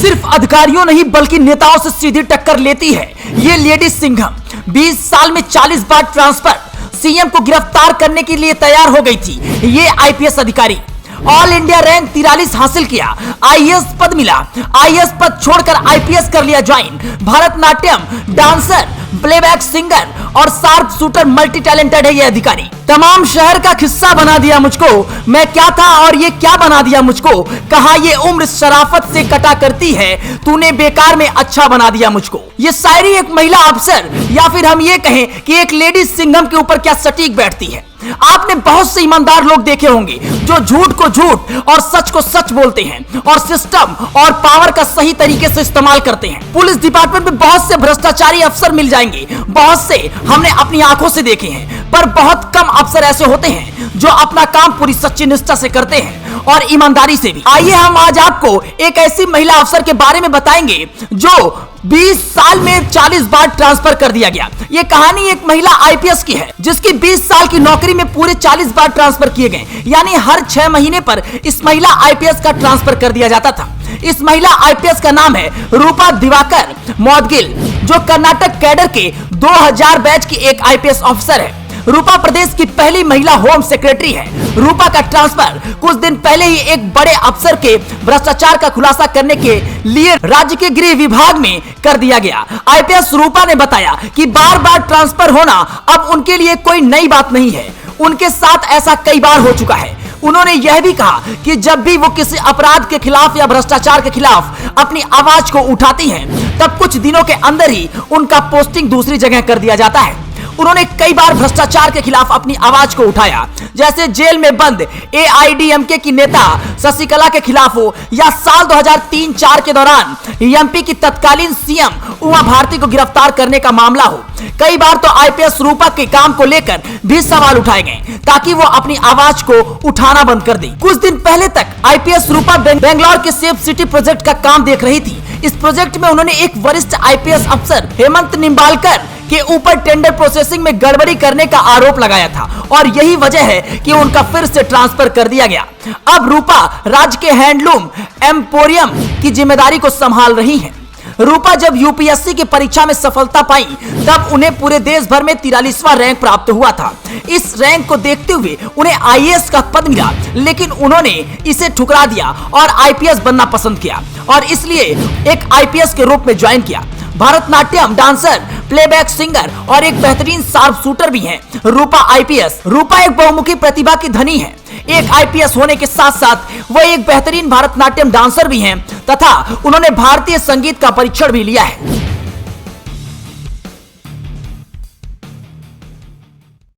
सिर्फ अधिकारियों नहीं बल्कि नेताओं से सीधी टक्कर लेती है ये लेडी सिंघम। 20 साल में 40 बार ट्रांसफर, सीएम को गिरफ्तार करने के लिए तैयार हो गई थी ये आईपीएस अधिकारी। ऑल इंडिया रैंक 43 हासिल किया, आईएएस पद मिला, आईएएस पद छोड़कर आईपीएस कर लिया join. Bharatanatyam dancer, playback singer और शार्प शूटर, मल्टी टैलेंटेड है ये अधिकारी। तमाम शहर का किस्सा बना दिया मुझको, मैं क्या था और ये क्या बना दिया मुझको। कहा ये उम्र शराफत से कटा करती है, तूने बेकार में अच्छा बना दिया मुझको। ये शायरी एक महिला अफसर या फिर हम ये कहें कि एक लेडी सिंघम के ऊपर क्या सटीक बैठती है। आपने बहुत से ईमानदार लोग देखे होंगे जो झूठ को झूठ और सच को सच बोलते हैं और सिस्टम और पावर का सही तरीके से इस्तेमाल करते हैं। पुलिस डिपार्टमेंट में बहुत से भ्रष्टाचारी अफसर मिल जाएंगे, बहुत से हमने अपनी आंखों से देखे हैं, पर बहुत कम अफसर ऐसे होते हैं जो अपना काम पूरी सच्ची निष्ठा से करते हैं और ईमानदारी से भी। आइए हम आज आपको एक ऐसी महिला अफसर के बारे में बताएंगे जो 20 साल में 40 बार ट्रांसफर कर दिया गया। ये कहानी एक महिला आईपीएस की है जिसकी 20 साल की नौकरी में पूरे 40 बार ट्रांसफर किए गए, यानी हर 6 महीने पर इस महिला आईपीएस का ट्रांसफर कर दिया जाता था। इस महिला आईपीएस का नाम है रूपा दिवाकर मौदगिल, जो कर्नाटक कैडर के 2000 बैच की एक आईपीएस ऑफिसर है। रूपा प्रदेश की पहली महिला होम सेक्रेटरी है। रूपा का ट्रांसफर कुछ दिन पहले ही एक बड़े अफसर के भ्रष्टाचार का खुलासा करने के लिए राज्य के गृह विभाग में कर दिया गया। आईपीएस रूपा ने बताया कि बार बार ट्रांसफर होना अब उनके लिए कोई नई बात नहीं है, उनके साथ ऐसा कई बार हो चुका है। उन्होंने यह भी कहा कि जब भी वो किसी अपराध के खिलाफ या भ्रष्टाचार के खिलाफ अपनी आवाज को उठाती हैं, तब कुछ दिनों के अंदर ही उनका पोस्टिंग दूसरी जगह कर दिया जाता है। उन्होंने कई बार भ्रष्टाचार के खिलाफ अपनी आवाज को उठाया, जैसे जेल में बंद एआईडीएमके की नेता शशिकला के खिलाफ हो या साल 2003-04 के दौरान एमपी की तत्कालीन सीएम उमा भारती को गिरफ्तार करने का मामला हो। कई बार तो आईपीएस रूपा के काम को लेकर भी सवाल उठाए गए ताकि वो अपनी आवाज को उठाना बंद कर दे। कुछ दिन पहले तक आईपीएस रूपा बेंगलोर के सेफ सिटी प्रोजेक्ट का काम देख रही थी। इस प्रोजेक्ट में उन्होंने एक वरिष्ठ आईपीएस अफसर हेमंत निम्बालकर के ऊपर टेंडर प्रोसेसिंग में गड़बड़ी करने का आरोप लगाया था और यही वजह है कि उनका फिर से ट्रांसफर कर दिया गया। अब रूपा राज्य के हैंडलूम एम्पोरियम की जिम्मेदारी को संभाल रही हैं। रूपा जब यूपीएससी की परीक्षा में सफलता पाई तब उन्हें पूरे देश भर में 43वां रैंक प्राप्त हुआ था। इस रैंक को देखते हुए उन्हें आईएएस का पद मिला, लेकिन उन्होंने इसे ठुकरा दिया और आईपीएस बनना पसंद किया और इसलिए एक आईपीएस के रूप में ज्वाइन किया। भरतनाट्यम डांसर, प्लेबैक सिंगर और एक बेहतरीन शार्प शूटर भी हैं रूपा आईपीएस। रूपा एक बहुमुखी प्रतिभा की धनी है। एक आईपीएस होने के साथ साथ वह एक बेहतरीन भरतनाट्यम डांसर भी हैं तथा उन्होंने भारतीय संगीत का परीक्षण भी लिया है।